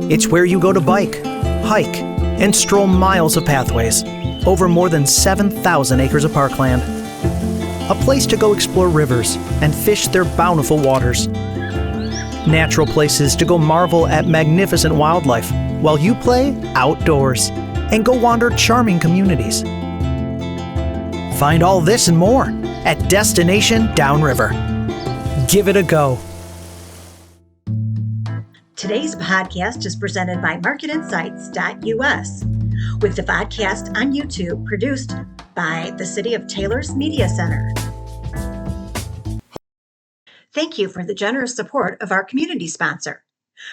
It's where you go to bike, hike, and stroll miles of pathways over more than 7,000 acres of parkland. A place to go explore rivers and fish their bountiful waters. Natural places to go marvel at magnificent wildlife while you play outdoors and go wander charming communities. Find all this and more at Destination Downriver. Give it a go. Today's podcast is presented by MarketInsights.us, with the podcast on YouTube produced by the City of Taylor's Media Center. Thank you for the generous support of our community sponsor.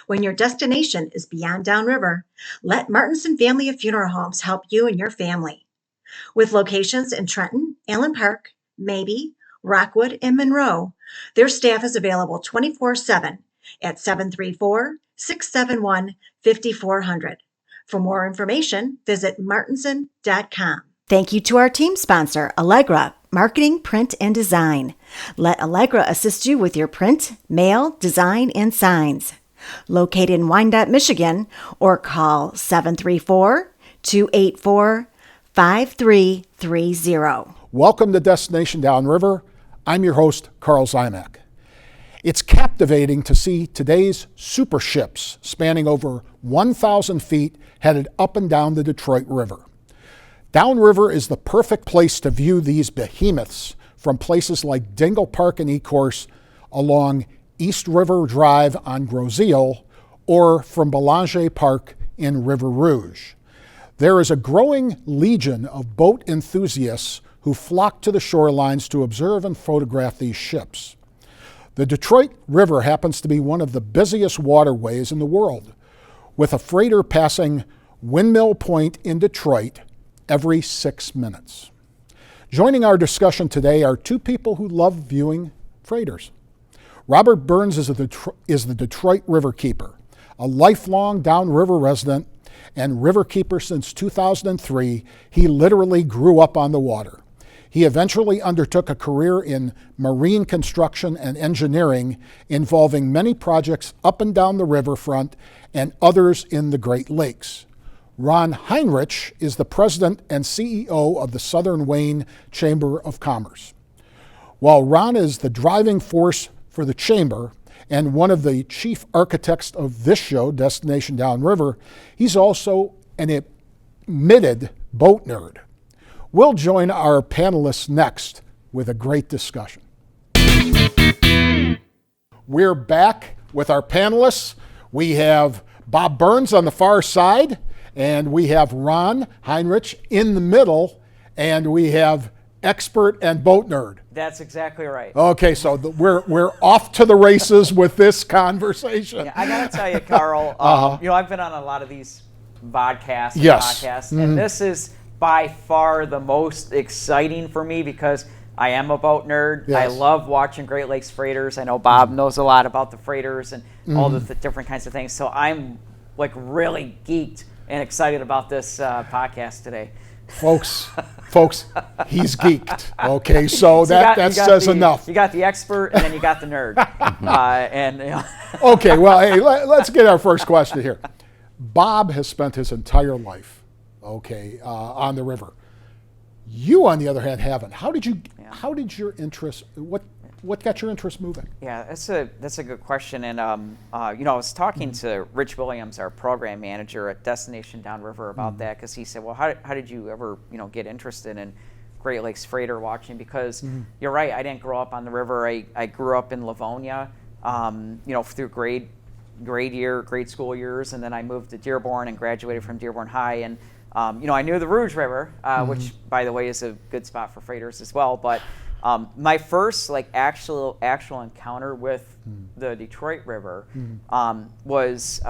When your destination is beyond Downriver, let Martinson Family of Funeral Homes help you and your family. With locations in Trenton, Allen Park, Mabee, Rockwood, and Monroe, their staff is available 24/7 at 734-671-5400. For more information, visit martinson.com. Thank you to our team sponsor, Allegra, Marketing, Print, and Design. Let Allegra assist you with your print, mail, design, and signs. Located in Wyandotte, Michigan, or call 734-284-5330. Welcome to Destination Downriver. I'm your host, Karl Ziomek. It's captivating to see today's super ships spanning over 1,000 feet headed up and down the Detroit River. Downriver is the perfect place to view these behemoths from places like Dingle Park and Ecorse along East River Drive on Gros Isle or from Belanger Park in River Rouge. There is a growing legion of boat enthusiasts who flock to the shorelines to observe and photograph these ships. The Detroit River happens to be one of the busiest waterways in the world, with a freighter passing Windmill Point in Detroit every 6 minutes. Joining our discussion today are two people who love viewing freighters. Robert Burns is the Detroit Riverkeeper, a lifelong Downriver resident and riverkeeper since 2003. He literally grew up on the water. He eventually undertook a career in marine construction and engineering involving many projects up and down the riverfront and others in the Great Lakes. Ron Hinrichs is the president and CEO of the Southern Wayne Chamber of Commerce. While Ron is the driving force for the Chamber and one of the chief architects of this show, Destination Downriver, he's also an admitted boat nerd. We'll join our panelists next with a great discussion. We're back with our panelists. We have Bob Burns on the far side, and we have Ron Hinrichs in the middle, and we have expert and boat nerd. That's exactly right. Okay, so we're off to the races with this conversation. Yeah, I gotta tell you, Karl, I've been on a lot of these podcasts, and this is by far the most exciting for me because I am a boat nerd. Yes. I love watching Great Lakes freighters. I know Bob knows a lot about the freighters and all the different kinds of things. So I'm like really geeked and excited about this podcast today. Folks, he's geeked. Okay, so that says enough. You got the expert and then you got the nerd. Okay, well, hey, let's get our first question here. Bob has spent his entire life on the river. You, on the other hand, haven't. How did your interest? What got your interest moving? Yeah, that's a good question. And I was talking to Rich Williams, our program manager at Destination Downriver, about that because he said, "Well, how did you ever get interested in Great Lakes freighter watching?" Because you're right, I didn't grow up on the river. I grew up in Livonia, through grade school years, and then I moved to Dearborn and graduated from Dearborn High. And I knew the Rouge River, which, by the way, is a good spot for freighters as well. But my first actual encounter with the Detroit River was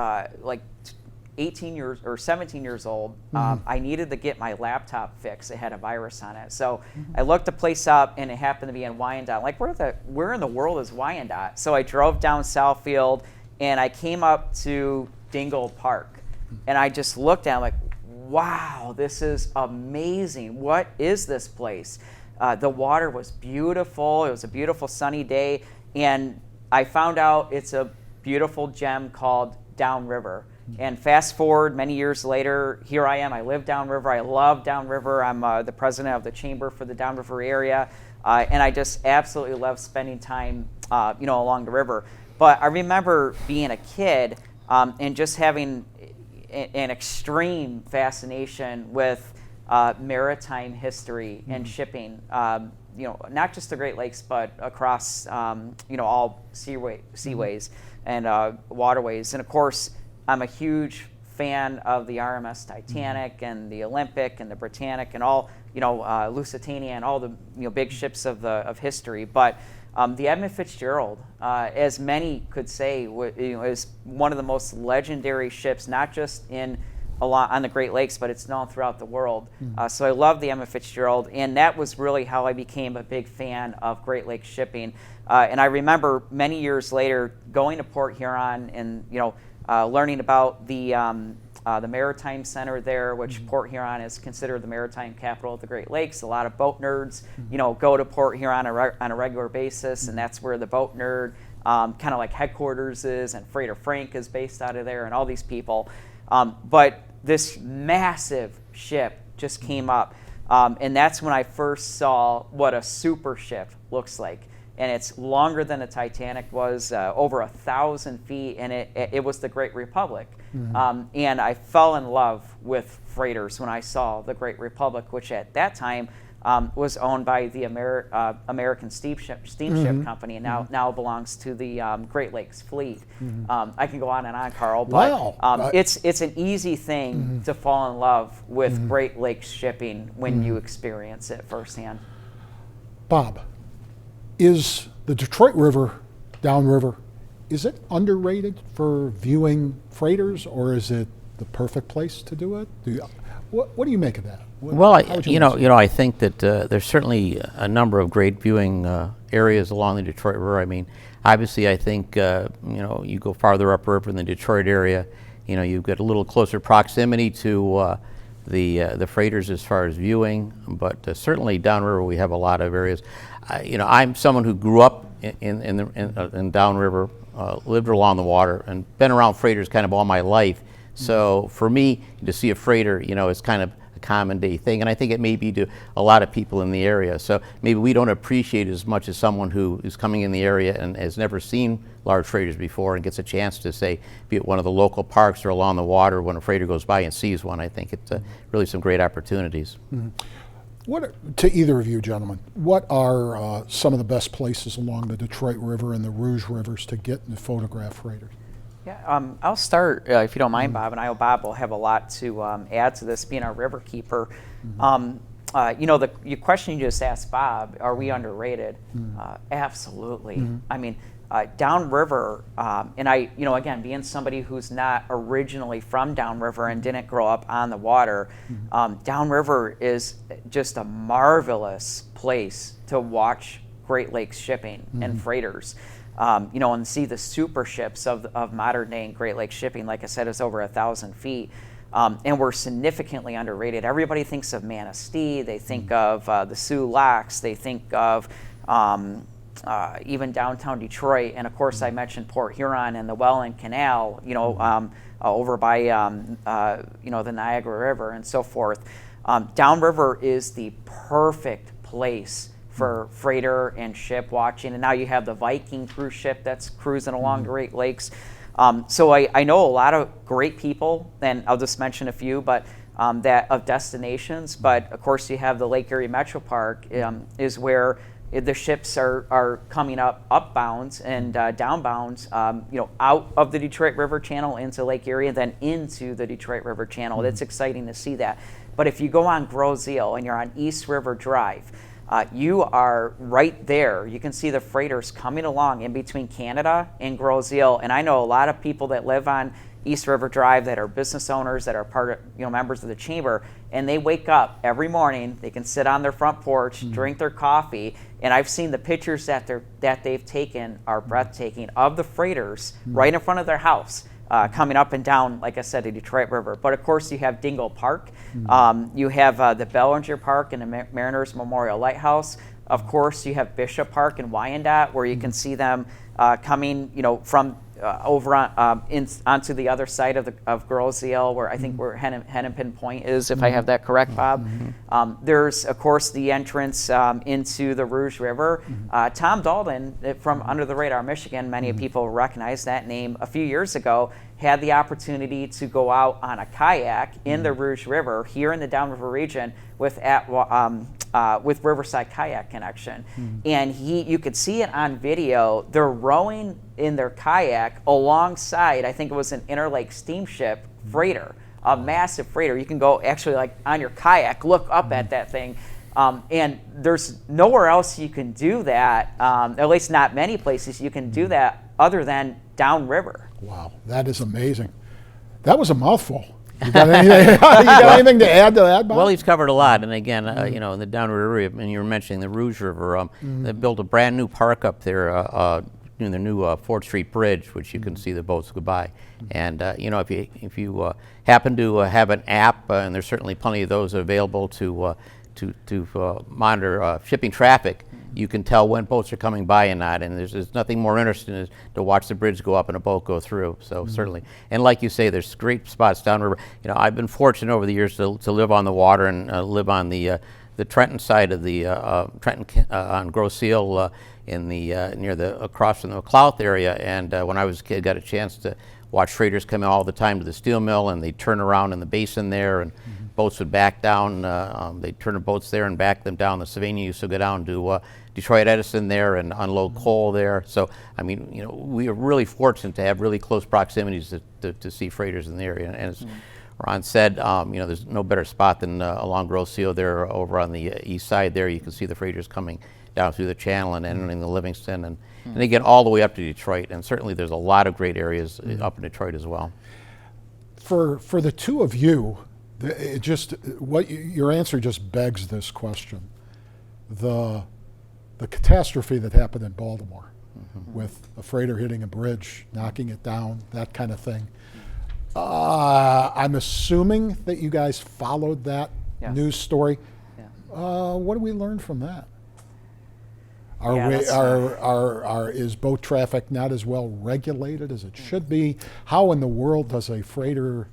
18 years or 17 years old. I needed to get my laptop fixed. It had a virus on it. So I looked the place up, and it happened to be in Wyandotte. Like, where in the world is Wyandotte? So I drove down Southfield, and I came up to Dingle Park. And I just looked at it like, wow, this is amazing. What is this place? The water was beautiful. It was a beautiful sunny day. And I found out it's a beautiful gem called Downriver. And fast forward many years later, here I am. I live downriver. I love downriver. I'm the president of the chamber for the downriver area, and I just absolutely love spending time, along the river. But I remember being a kid and just having an extreme fascination with maritime history and shipping. Not just the Great Lakes, but across all seaways and waterways. And of course, I'm a huge fan of the RMS Titanic and the Olympic and the Britannic and all, Lusitania and all the big ships of history. But the Edmund Fitzgerald, as many could say, is one of the most legendary ships, not just on the Great Lakes, but it's known throughout the world. So I love the Edmund Fitzgerald, and that was really how I became a big fan of Great Lakes shipping. And I remember many years later going to Port Huron and learning about the Maritime Center there, which Port Huron is considered the maritime capital of the Great Lakes. A lot of boat nerds, go to Port Huron on a regular basis, and that's where the boat nerd kind of like headquarters is, and Freighter Frank is based out of there, and all these people. But this massive ship just came up, and that's when I first saw what a super ship looks like. And it's longer than the Titanic was, over 1,000 feet, and it was the Great Republic. And I fell in love with freighters when I saw the Great Republic, which at that time was owned by the American Steamship Company, and now belongs to the Great Lakes Fleet. I can go on and on, Carl, but it's an easy thing to fall in love with Great Lakes shipping when you experience it firsthand. Bob, is the Detroit River, downriver, is it underrated for viewing freighters, or is it the perfect place to do it? What do you make of that? Well, I think that there's certainly a number of great viewing areas along the Detroit River. I mean, obviously, I think you go farther upriver in the Detroit area, you've got a little closer proximity to the freighters as far as viewing, but certainly downriver we have a lot of areas. I'm someone who grew up in downriver, lived along the water, and been around freighters kind of all my life. So for me to see a freighter, is kind of a common day thing, and I think it may be to a lot of people in the area. So maybe we don't appreciate it as much as someone who is coming in the area and has never seen large freighters before and gets a chance to, say, be at one of the local parks or along the water when a freighter goes by and sees one. I think it's really some great opportunities. To either of you gentlemen, what are some of the best places along the Detroit River and the Rouge Rivers to get and photograph freighters? Yeah, I'll start, if you don't mind, Bob, and I know Bob will have a lot to add to this, being our river keeper. The question you just asked, Bob, are we underrated? Absolutely. I mean, downriver, and I, again, being somebody who's not originally from downriver and didn't grow up on the water, downriver is just a marvelous place to watch Great Lakes shipping and freighters. And see the super ships of modern day Great Lakes shipping. Like I said, is over 1,000 feet. And we're significantly underrated. Everybody thinks of Manistee, they think of the Sioux Locks, they think of even downtown Detroit, and of course I mentioned Port Huron and the Welland Canal, over by the Niagara River and so forth. Downriver is the perfect place for freighter and ship watching, and now you have the Viking cruise ship that's cruising along the Great Lakes. So I know a lot of great people, and I'll just mention a few, but that of destinations. But of course, you have the Lake Erie Metro Park is where the ships are coming up upbounds and downbounds, out of the Detroit River Channel into Lake Erie and then into the Detroit River Channel. It's exciting to see that. But if you go on Grosse Ile and you're on East River Drive, you are right there. You can see the freighters coming along in between Canada and Grosse Ile. And I know a lot of people that live on East River Drive that are business owners, that are part of, members of the chamber, and they wake up every morning, they can sit on their front porch, drink their coffee, and I've seen the pictures that they've taken are breathtaking of the freighters right in front of their house. Coming up and down, like I said, the Detroit River. But of course, you have Dingle Park. You have the Bellinger Park and the Mariners Memorial Lighthouse. Of course, you have Bishop Park in Wyandotte, where you can see them coming, from over on onto the other side of Grosse Ile, where I think where Hennepin Point is, if I have that correct, Bob. There's of course the entrance into the Rouge River. Tom Dalton from Under the Radar, Michigan, many people recognize that name. A few years ago, had the opportunity to go out on a kayak in the Rouge River here in the Downriver region with Riverside Kayak Connection, and you could see it on video. They're rowing in their kayak alongside, I think it was an Interlake steamship freighter, a massive freighter. You can go actually like on your kayak, look up at that thing, and there's nowhere else you can do that. At least not many places you can do that other than downriver. Wow, that is amazing. That was a mouthful. You got anything to add to that, Bob? Well, he's covered a lot, and again, in the Downriver area, and you were mentioning the Rouge River. They built a brand new park up there in the new 4th Street Bridge, which you can see the boats go by. And if you happen to have an app, and there's certainly plenty of those available to monitor shipping traffic, you can tell when boats are coming by and not, and there's nothing more interesting than to watch the bridge go up and a boat go through. So certainly, and like you say, there's great spots downriver. I've been fortunate over the years to live on the water and live on the Trenton side of the Trenton on Grosse Ile in the near the across from the McLouth area. And when I was a kid, got a chance to watch freighters come all the time to the steel mill, and they'd turn around in the basin there, and boats would back down. They'd turn the boats there and back them down. The Sylvania used to go down to Detroit Edison there and unload coal there. So, I mean, we are really fortunate to have really close proximities to see freighters in the area. And as Ron said, there's no better spot than along Grosse Ile there over on the east side there. You can see the freighters coming down through the channel and entering the Livingston, and they get all the way up to Detroit. And certainly there's a lot of great areas up in Detroit as well. For the two of you, your answer just begs this question. The catastrophe that happened in Baltimore with a freighter hitting a bridge, knocking it down, that kind of thing. I'm assuming that you guys followed that news story. What do we learn from that? Is boat traffic not as well regulated as it should be? How in the world does a freighter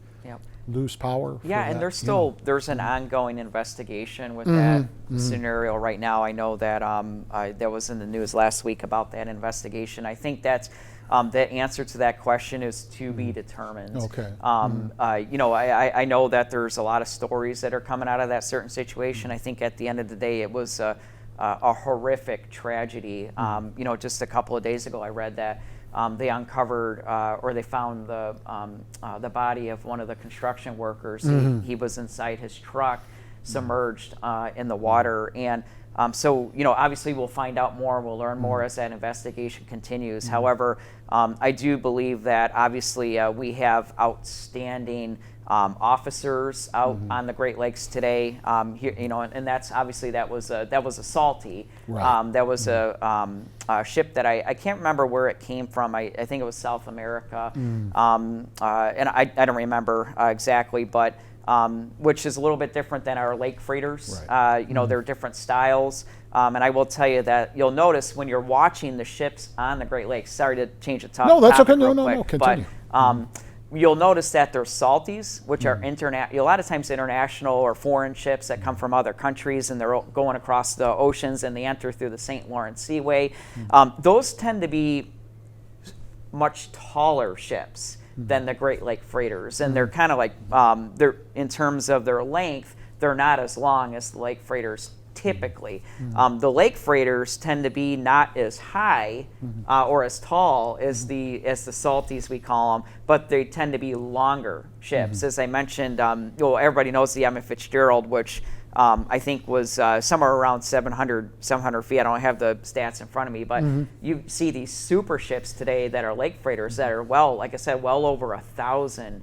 lose power? And there's an ongoing investigation with that scenario right now. I know that that was in the news last week about that investigation. I think that's the answer to that question is to be determined. Okay. I know that there's a lot of stories that are coming out of that certain situation. I think at the end of the day, it was a horrific tragedy. Just a couple of days ago, I read that they uncovered or they found the body of one of the construction workers. He was inside his truck, submerged in the water, and so obviously we'll find out more. We'll learn more as that investigation continues. However, I do believe that obviously we have outstanding officers out on the Great Lakes today. Here, and that's obviously that was a salty. Right. That was a ship that I can't remember where it came from. I think it was South America, and I don't remember exactly, but which is a little bit different than our lake freighters. Right. They're different styles. And I will tell you that you'll notice when you're watching the ships on the Great Lakes. Sorry to change the topic. No, that's okay. No, Continue. But you'll notice that there's salties, which are a lot of times international or foreign ships that come from other countries, and they're going across the oceans and they enter through the St. Lawrence Seaway. Those tend to be much taller ships than the Great Lake freighters, and they're kind of like they're in terms of their length, they're not as long as the lake freighters typically. The lake freighters tend to be not as high or as tall as the salties, we call them, but they tend to be longer ships. As I mentioned, everybody knows the Emmett Fitzgerald, which I think was somewhere around 700 feet. I don't have the stats in front of me, but you see these super ships today that are lake freighters that are, like I said, well over 1,000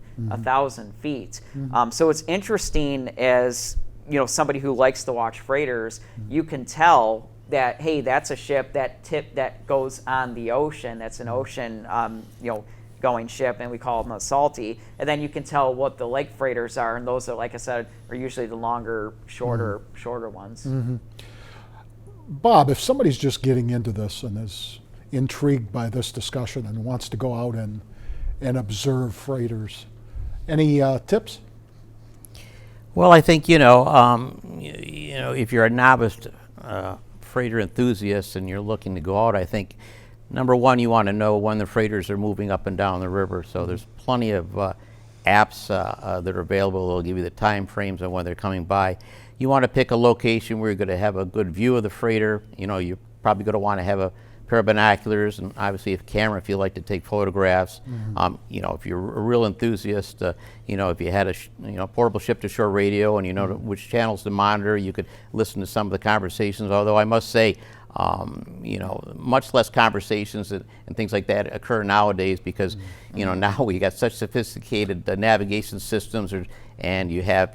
feet. So it's interesting as somebody who likes to watch freighters, you can tell that, hey, that's a ship that goes on the ocean. That's an ocean, going ship, and we call them a salty. And then you can tell what the lake freighters are, and those are, like I said, are usually the longer, shorter ones. Bob, if somebody's just getting into this and is intrigued by this discussion and wants to go out and observe freighters. Any tips? Well, I think if you're a novice freighter enthusiast and you're looking to go out, I think number one, you want to know when the freighters are moving up and down the river. So there's plenty of apps that are available. They'll give you the time frames on when they're coming by. You want to pick a location where you're going to have a good view of the freighter. You're probably going to want to have a pair of binoculars and obviously a camera if you like to take photographs. If you're a real enthusiast, if you had a portable ship-to-shore radio and you know which channels to monitor, you could listen to some of the conversations. Although I must say, much less conversations and things like that occur nowadays because, now we got such sophisticated navigation systems, and you have,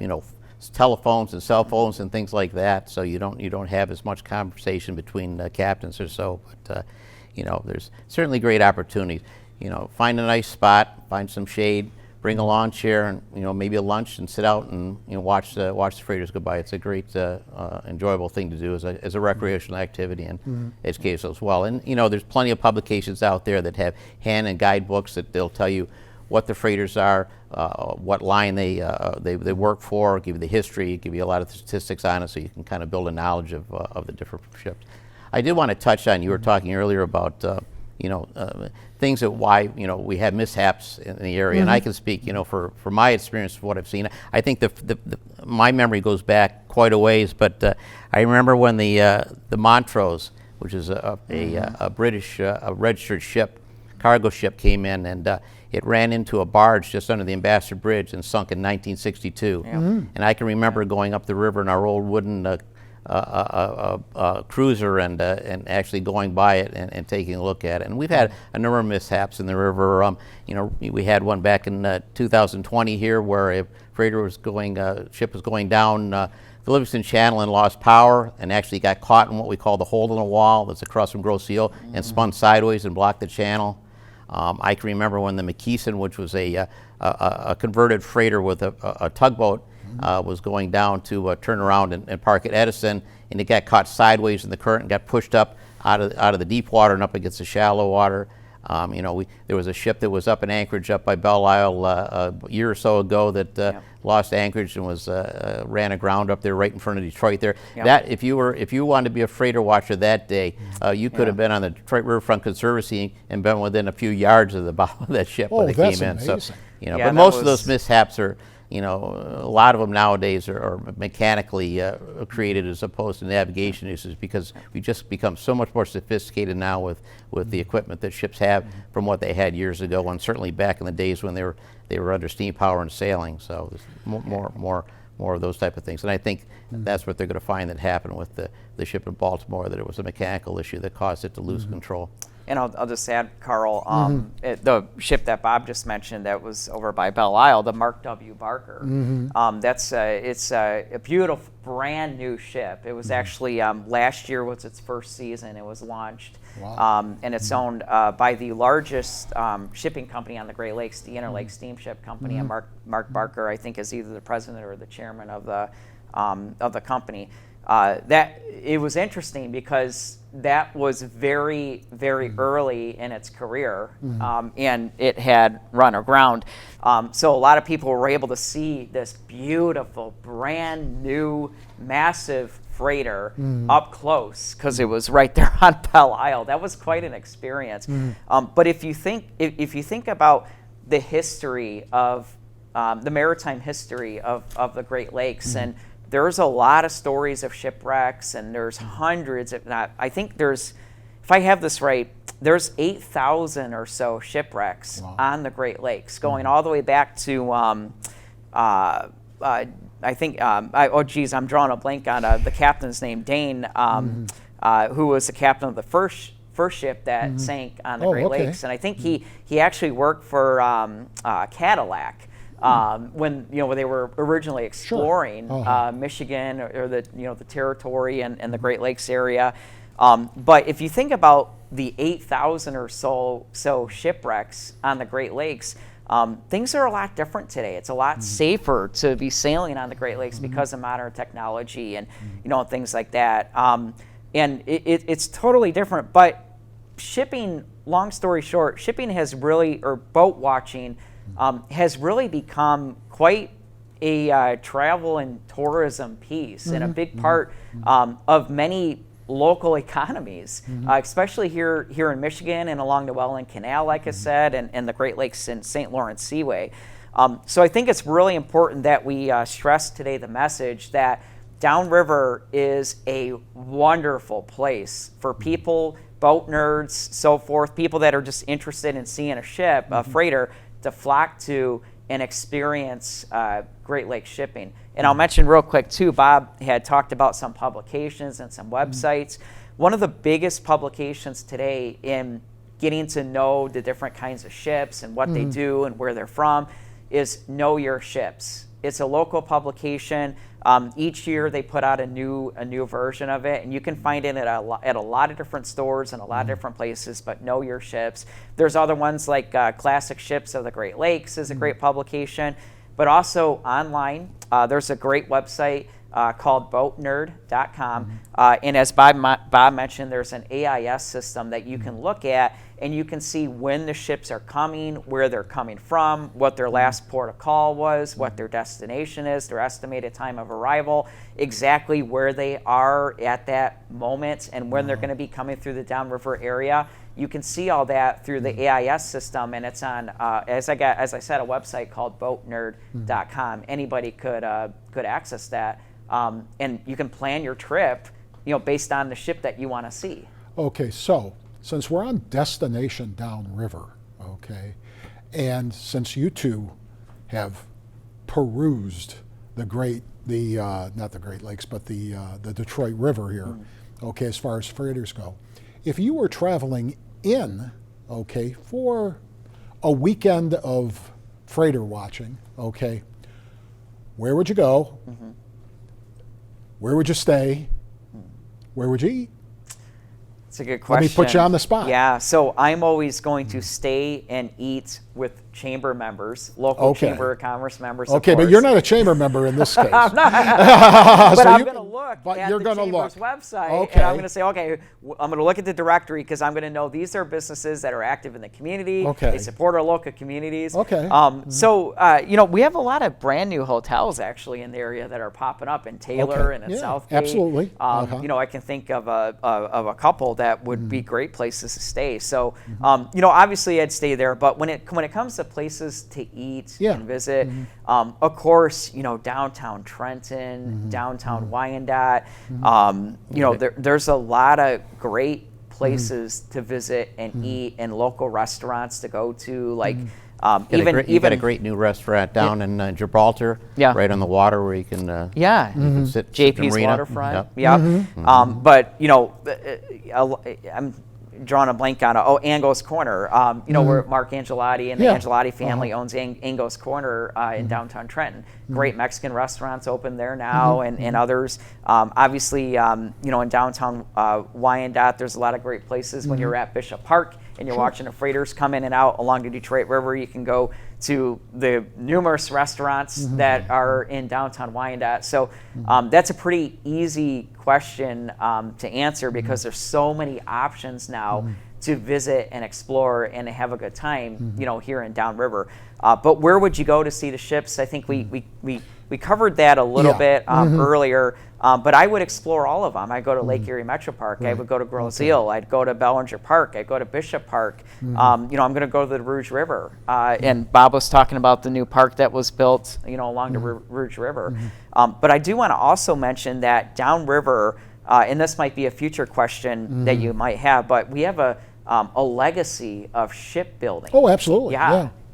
telephones and cell phones and things like that. So you don't have as much conversation between captains or so. But there's certainly great opportunities. Find a nice spot, find some shade, bring a lawn chair, and maybe a lunch, and sit out and watch the freighters go by. It's a great, enjoyable thing to do as a recreational activity and educational as well. And there's plenty of publications out there that have hand and guidebooks that they'll tell you what the freighters are, what line they work for, give you the history, give you a lot of statistics on it, so you can kind of build a knowledge of the different ships. I did want to touch on, you were talking earlier about things that why we have mishaps in the area, and I can speak for my experience of what I've seen. I think my memory goes back quite a ways, but I remember when the Montrose, which is a British registered ship, cargo ship, came in, and it ran into a barge just under the Ambassador Bridge and sunk in 1962. And I can remember going up the river in our old wooden cruiser and actually going by it and taking a look at it. And we've had a number of mishaps in the river. We had one back in 2020 here where a freighter ship was going down the Livingston Channel and lost power and actually got caught in what we call the hole in the wall that's across from Grosse Ile and spun sideways and blocked the channel. I can remember when the McKeeson, which was a converted freighter with a tugboat, was going down to turn around and park at Edison, and it got caught sideways in the current and got pushed up out of the deep water and up against the shallow water. There was a ship that was up in Anchorage up by Belle Isle a year or so ago that lost anchorage and ran aground up there right in front of Detroit there. That if you wanted to be a freighter watcher that day, you could have been on the Detroit Riverfront Conservancy and been within a few yards of the bottom of that ship when it came in. Amazing. So but most of those mishaps are a lot of them nowadays are mechanically created as opposed to navigation issues because we just become so much more sophisticated now with the equipment that ships have from what they had years ago, and certainly back in the days when they were under steam power and sailing. So there's more of those type of things, and I think that's what they're going to find that happened with the ship in Baltimore, that it was a mechanical issue that caused it to lose control. And I'll just add, Carl, the ship that Bob just mentioned that was over by Belle Isle, the Mark W. Barker. It's a beautiful, brand new ship. It was actually last year was its first season. It was launched, and it's owned by the largest shipping company on the Great Lakes, the Interlake Steamship Company. And Mark Barker, I think, is either the president or the chairman of the company. That it was interesting because that was very, very early in its career, and it had run aground. So a lot of people were able to see this beautiful, brand new, massive freighter up close because it was right there on Belle Isle. That was quite an experience. But if you think about the history of the maritime history of the Great Lakes, and there's a lot of stories of shipwrecks, and there's hundreds, if not, I think there's, if I have this right, there's 8,000 or so shipwrecks on the Great Lakes, going all the way back to, I think, I'm drawing a blank on the captain's name, Dane, who was the captain of the first ship that sank on the Great Lakes, and I think he actually worked for Cadillac. When they were originally exploring Michigan or the territory and the Great Lakes area, but if you think about the 8,000 or so shipwrecks on the Great Lakes, things are a lot different today. It's a lot safer to be sailing on the Great Lakes because of modern technology and things like that. And it's totally different. But shipping, long story short, shipping has really, or boat watching, has really become quite a travel and tourism piece, and a big part of many local economies, especially here in Michigan and along the Welland Canal, like I said, and the Great Lakes and St. Lawrence Seaway. So I think it's really important that we stress today the message that Downriver is a wonderful place for people, boat nerds, so forth, people that are just interested in seeing a ship, a freighter, to flock to and experience Great Lakes shipping. And I'll mention real quick too, Bob had talked about some publications and some websites. One of the biggest publications today in getting to know the different kinds of ships and what they do and where they're from is Know Your Ships. It's a local publication. Each year they put out a new version of it, and you can find it at a lot of different stores and a lot of different places, but Know Your Ships. There's other ones like Classic Ships of the Great Lakes is a great publication, but also online. There's a great website called boatnerd.com. And as Bob mentioned, there's an AIS system that you can look at, and you can see when the ships are coming, where they're coming from, what their last port of call was, what their destination is, their estimated time of arrival, exactly where they are at that moment, and when they're going to be coming through the Downriver area. You can see all that through the AIS system, and it's on, as I said, a website called boatnerd.com. Anybody could access that, and you can plan your trip, based on the ship that you want to see. Okay, so since we're on Destination Downriver, okay, and since you two have perused not the Great Lakes, but the Detroit River here, okay, as far as freighters go, if you were traveling for a weekend of freighter watching, okay, where would you go? Where would you stay? Where would you eat? It's a good question. Let me put you on the spot. Yeah, so I'm always going to stay and eat with chamber members, local Chamber of Commerce members. Okay, but you're not a chamber member in this case. I'm not. But I'm going to look at the Chamber's website, and I'm going to say, okay, I'm going to look at the directory because I'm going to know these are businesses that are active in the community. Okay. They support our local communities. Okay. So, we have a lot of brand new hotels actually in the area that are popping up in Taylor and in Southgate. Absolutely. I can think of a couple that would be great places to stay. So, obviously I'd stay there, but when it comes to places to eat and visit, of course, downtown Trenton, downtown Wyandotte, there's a lot of great places to visit and eat, and local restaurants to go to, like you got a great new restaurant down in Gibraltar, right on the water where you can you can sit JP's marina. waterfront. But I'm drawing a blank on Ango's Corner, where Mark Angelotti and the Angelotti family owns Ango's Corner in downtown Trenton. Great Mexican restaurants open there now, and others. Obviously, in downtown Wyandotte, there's a lot of great places. When you're at Bishop Park and you're watching the freighters come in and out along the Detroit River, you can go to the numerous restaurants that are in downtown Wyandotte. So that's a pretty easy question to answer because there's so many options now to visit and explore and to have a good time, here in Downriver. But where would you go to see the ships? I think we covered that a little bit earlier, but I would explore all of them. I'd go to Lake Erie Metro Park. I would go to Groseal. I'd go to Bellinger Park. I'd go to Bishop Park. I'm going to go to the Rouge River. And Bob was talking about the new park that was built, along the Rouge River. But I do want to also mention that Downriver, and this might be a future question that you might have, but we have a legacy of shipbuilding. Oh, absolutely.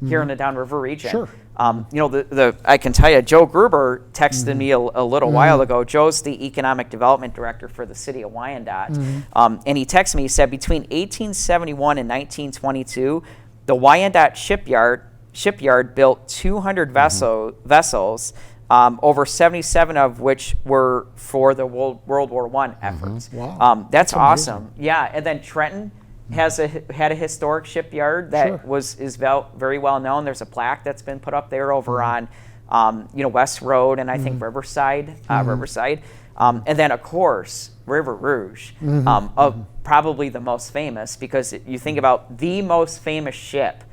Here in the Downriver region. Sure. I can tell you, Joe Gruber texted me a little while ago. Joe's the economic development director for the city of Wyandotte. And he texted me, he said, between 1871 and 1922, the Wyandotte shipyard built 200 vessels, over 77 of which were for the World War I efforts. Wow. That's awesome. Yeah, and then Trenton had a historic shipyard that is very well known. There's a plaque that's been put up there over on West Road and I think Riverside. And then, of course, River Rouge, probably the most famous, because you think about the most famous ship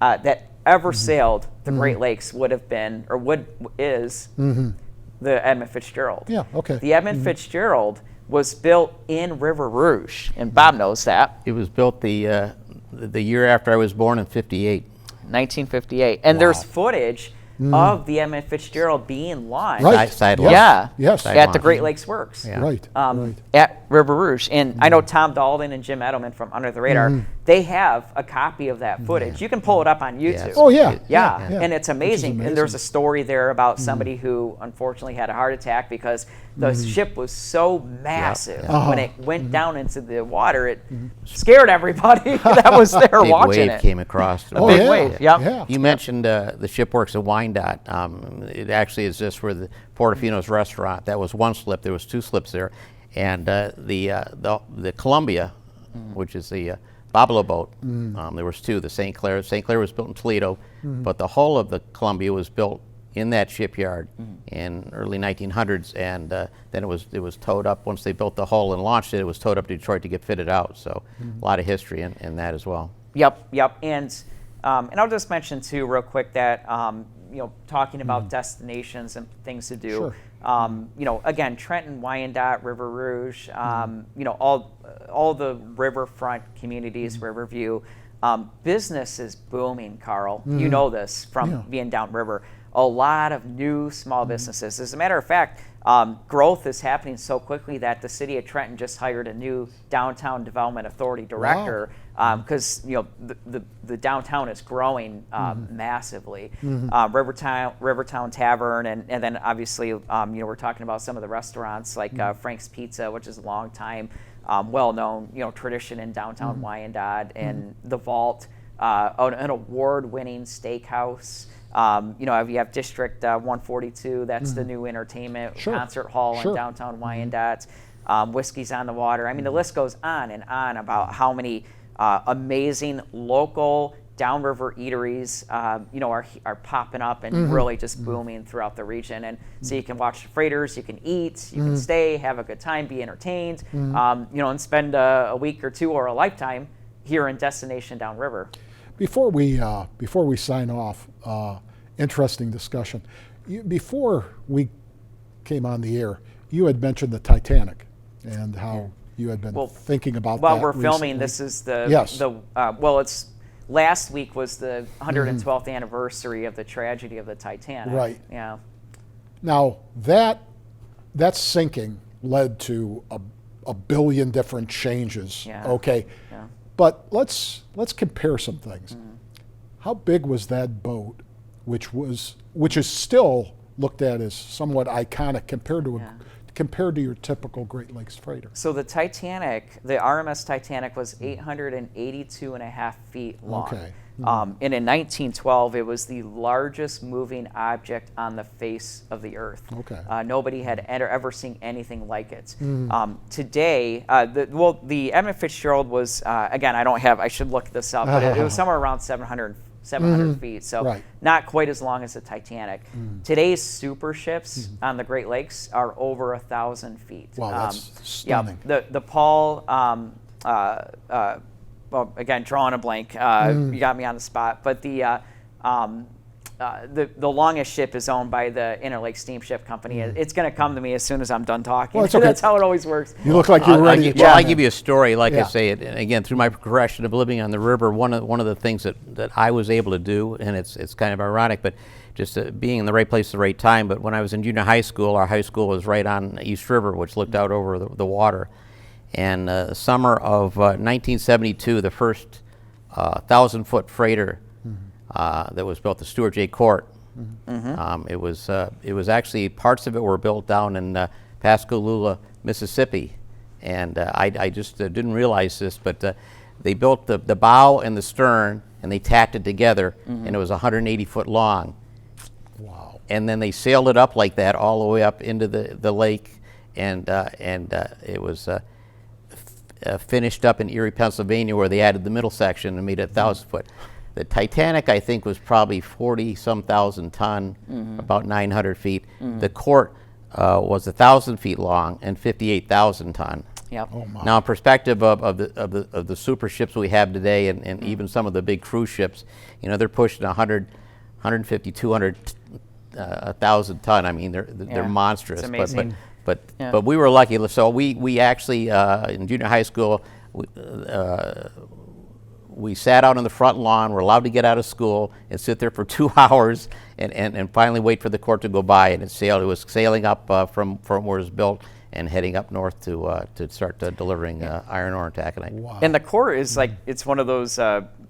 that ever sailed the Great Lakes would have been, or is, the Edmund Fitzgerald. Yeah, okay. The Edmund Fitzgerald was built in River Rouge, and Bob knows that. It was built the year after I was born in '58. 1958. And there's footage of the Edmund Fitzgerald being launched. Right. Side Yes. Yeah. Yes. At the Great Lakes Works. Yeah. Right. At River Rouge. And I know Tom Dalton and Jim Edelman from Under the Radar, they have a copy of that footage. You can pull it up on YouTube. Oh, yeah. Yeah, Yeah. and it's amazing. And there's a story there about somebody who unfortunately had a heart attack because the ship was so massive. When it went down into the water, it scared everybody that was there Big watching wave it. came across. Oh, Big yeah. wave, yep. Yeah. You mentioned the ship works at Wyandotte. It actually is just where the Portofino's restaurant. That was one slip. There was two slips there, and the Columbia, which is the bobolo boat. There was two. The St. Clair. St. Clair was built in Toledo, but the hull of the Columbia was built in that shipyard in early 1900s, and then it was towed up once they built the hull and launched it. It was towed up to Detroit to get fitted out. So a lot of history in that as well. Yep. And I'll just mention too, real quick, that talking about destinations and things to do. Sure. Again, Trenton, Wyandotte, River Rouge. All the riverfront communities, Riverview. Business is booming, Carl. You know this from being downriver. A lot of new small businesses. As a matter of fact, growth is happening so quickly that the city of Trenton just hired a new downtown development authority director because the downtown is growing massively. Rivertown Tavern, and then obviously we're talking about some of the restaurants like Frank's Pizza, which is a long time well-known tradition in downtown Wyandotte, and the Vault, an award-winning steakhouse. You have District 142. That's the new entertainment concert hall in downtown Wyandotte. Whiskey's on the Water. I mean, the list goes on and on about how many amazing local downriver eateries, are popping up and really just booming throughout the region. And so you can watch the freighters, you can eat, you can stay, have a good time, be entertained, and spend a week or two or a lifetime here in Destination Downriver. Before we sign off, interesting discussion. Before we came on the air, you had mentioned the Titanic and how you had been thinking about that. While we're recently. filming, this is it's last week was the 112th anniversary of the tragedy of the Titanic. Right. Yeah. Now that sinking led to a billion different changes. Yeah. Okay. Yeah. But let's compare some things. How big was that boat, which is still looked at as somewhat iconic compared to your typical Great Lakes freighter? So the Titanic, the RMS Titanic, was 882.5 feet long. Okay. And in 1912, it was the largest moving object on the face of the earth. Okay. Nobody had ever seen anything like it. Today, the Edmund Fitzgerald was, again, I should look this up, but it was somewhere around 700 feet, so not quite as long as the Titanic. Today's super ships on the Great Lakes are over 1,000 feet. Wow, that's stunning. Yeah, the Paul, well, again, drawing a blank, you got me on the spot, but the longest ship is owned by the Interlake Steamship Company. It's going to come to me as soon as I'm done talking. Well, it's okay. That's how it always works. You look like you're ready. I'll give you a story. Like I say, and again, through my progression of living on the river, one of the things that I was able to do, and it's kind of ironic, but just being in the right place at the right time. But when I was in junior high school, our high school was right on East River, which looked out over the water. And summer of 1972, the first 1,000-foot freighter that was built, the Stuart J. Court. It was actually, parts of it were built down in Pascagoula, Mississippi, and I just didn't realize this, but they built the bow and the stern, and they tacked it together, and it was 180 foot long. Wow! And then they sailed it up like that all the way up into the lake, and it was finished up in Erie, Pennsylvania, where they added the middle section and made it 1,000 foot. The Titanic, I think, was probably 40-some thousand ton, about 900 feet. The Court was 1,000 feet long and 58,000 ton. Yep. Oh my. Now, in perspective of the super ships we have today, and even some of the big cruise ships, you know, they're pushing 100, 150, 200, 1,000 ton. I mean, they're monstrous. It's amazing. But we were lucky. So we actually in junior high school. We sat out on the front lawn. We're allowed to get out of school and sit there for 2 hours and finally wait for the court to go by. And it sailed. It was sailing up from where it was built and heading up north to start delivering iron ore and taconite. Wow. And the core is like, it's one of those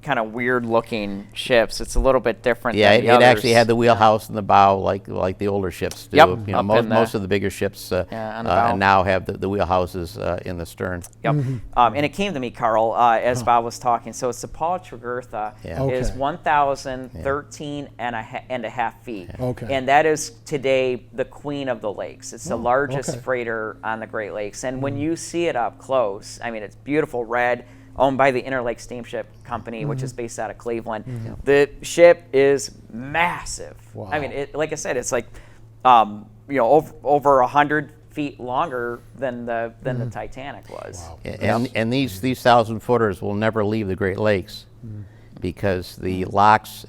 kind of weird looking ships. It's a little bit different. Yeah, than the it others. actually had the wheelhouse in the bow like the older ships do. Yep, You know, up in most the- of the bigger ships on the bow. now have the wheelhouses in the stern. Yep. And it came to me, Karl, as Bob was talking. So it's the Paula Tregurtha Yeah. is Okay. 1,013 and a half feet. Okay. And that is today the queen of the lakes. It's the largest okay. freighter on the Great Lakes. And when you see it up close, I mean, it's beautiful red, owned by the Interlake Steamship Company, which is based out of Cleveland. The ship is massive. Wow. I mean, like I said, it's like, over 100 feet longer than the Titanic was. Wow. And these 1,000-footers will never leave the Great Lakes because the locks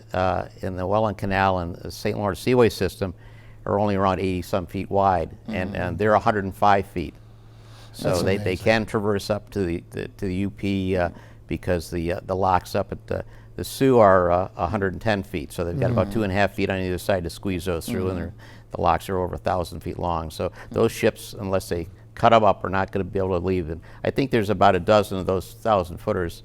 in the Welland Canal and the St. Lawrence Seaway system are only around 80-some feet wide, and they're 105 feet. So That's they amazing. can traverse up to the UP because the locks up at the Sioux are 110 feet. So they've got about 2.5 feet on either side to squeeze those through, and the locks are over 1,000 feet long. So those ships, unless they cut them up, are not going to be able to leave. And I think there's about a dozen of those 1,000-footers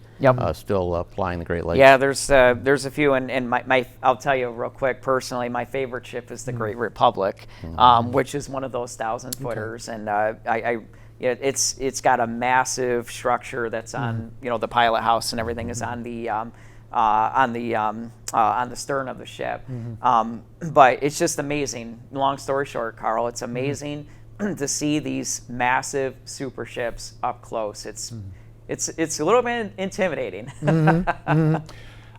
still plying the Great Lakes. Yeah, there's a few, and my I'll tell you real quick personally, my favorite ship is the Great Republic, which is one of those 1,000-footers, and it's got a massive structure that's on the pilot house, and everything is on the stern of the ship. But it's just amazing. Long story short, Karl, it's amazing to see these massive super ships up close. It's a little bit intimidating.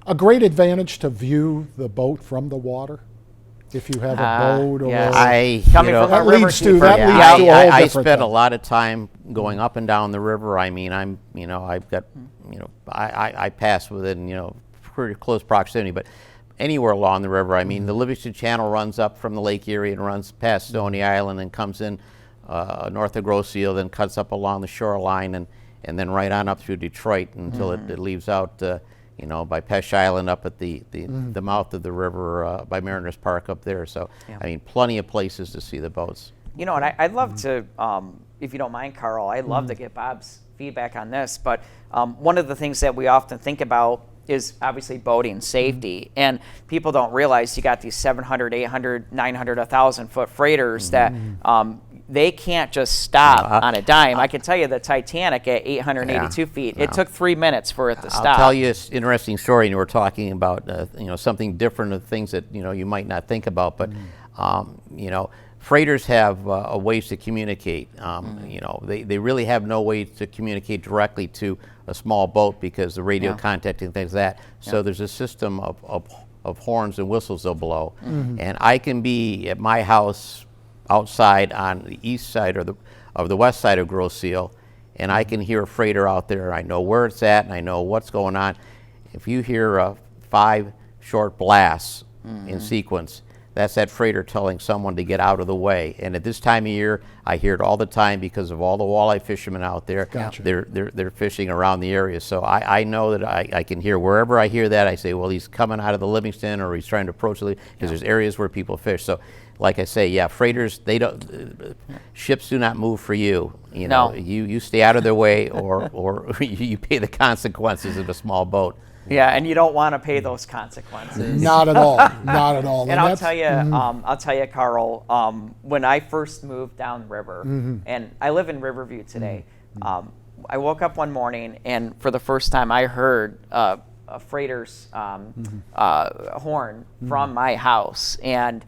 A great advantage to view the boat from the water, if you have a boat or yes. Coming from that a river leads to keeper. that Yeah. leads to a whole I different spent a thing. lot of time going up and down the river. I mean, I've got, I pass within, pretty close proximity, but anywhere along the river. I mean, the Livingston Channel runs up from the Lake Erie and runs past Stony Island and comes in north of Grosse Ile, then cuts up along the shoreline and then right on up through Detroit until it leaves out, by Pesh Island up at the mouth of the river by Mariners Park up there. So, I mean, plenty of places to see the boats. And I'd love to, if you don't mind, Karl, I'd love to get Bob's feedback on this. But one of the things that we often think about is obviously boating safety. And people don't realize you got these 700, 800, 900, 1,000-foot freighters that they can't just stop on a dime. I can tell you the Titanic at 882 feet, it took 3 minutes for it to stop. I'll tell you an interesting story, and we're talking about something different of things that you might not think about, but freighters have ways to communicate. They really have no way to communicate directly to a small boat because the radio contact and things like that. So there's a system of horns and whistles they'll blow, and I can be at my house outside on the east side or the west side of Grosse Ile, and I can hear a freighter out there. I know where it's at, and I know what's going on. If you hear 5 short blasts in sequence, that's that freighter telling someone to get out of the way. And at this time of year, I hear it all the time because of all the walleye fishermen out there. Gotcha. They're fishing around the area. So I know that I can hear wherever I hear that. I say, well, he's coming out of the Livingston, or he's trying to approach the because there's areas where people fish. So, like I say, freighters, they don't. Ships do not move for you. No. You stay out of their way, or you pay the consequences of a small boat. Yeah, and you don't want to pay those consequences. Not at all. Not at all. And I'll that's- tell you, Karl, when I first moved downriver, and I live in Riverview today, I woke up one morning, and for the first time I heard a freighter's horn from my house, and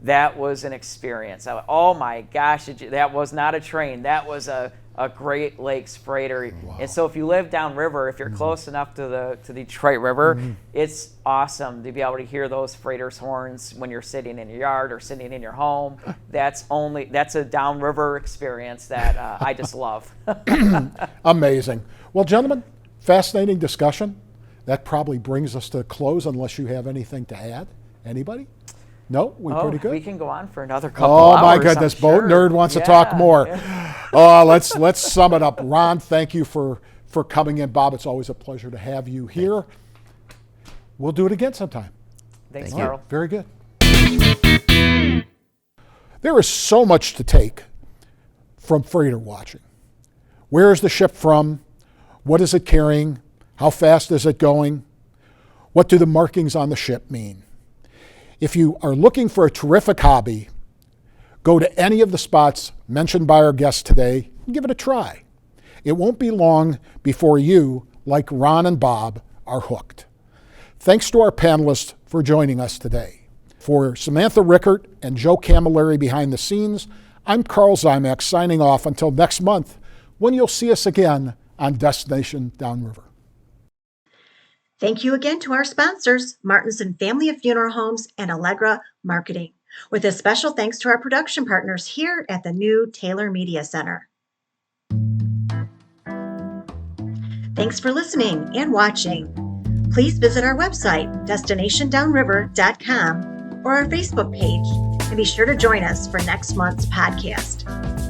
that was an experience. Oh my gosh, that was not a train. That was a a Great Lakes freighter. And so if you live downriver, if you're close enough to the Detroit River, it's awesome to be able to hear those freighters' horns when you're sitting in your yard or sitting in your home. That's a downriver experience that I just love. Amazing. Well, gentlemen, fascinating discussion. That probably brings us to a close unless you have anything to add. Anybody? No? We pretty good? We can go on for another couple hours. Oh, my goodness. Boat Nerd wants to talk more. Let's sum it up. Ron, thank you for coming in. Bob, it's always a pleasure to have you here. We'll do it again sometime. Thanks, Carl. Very good. There is so much to take from freighter watching. Where is the ship from? What is it carrying? How fast is it going? What do the markings on the ship mean? If you are looking for a terrific hobby, go to any of the spots mentioned by our guests today and give it a try. It won't be long before you, like Ron and Bob, are hooked. Thanks to our panelists for joining us today. For Samantha Rickert and Joe Camilleri behind the scenes, I'm Karl Ziomek signing off until next month when you'll see us again on Destination Downriver. Thank you again to our sponsors, Martinson Family of Funeral Homes and Allegra Marketing, with a special thanks to our production partners here at the new Taylor Media Center. Thanks for listening and watching. Please visit our website, destinationdownriver.com, or our Facebook page, and be sure to join us for next month's podcast.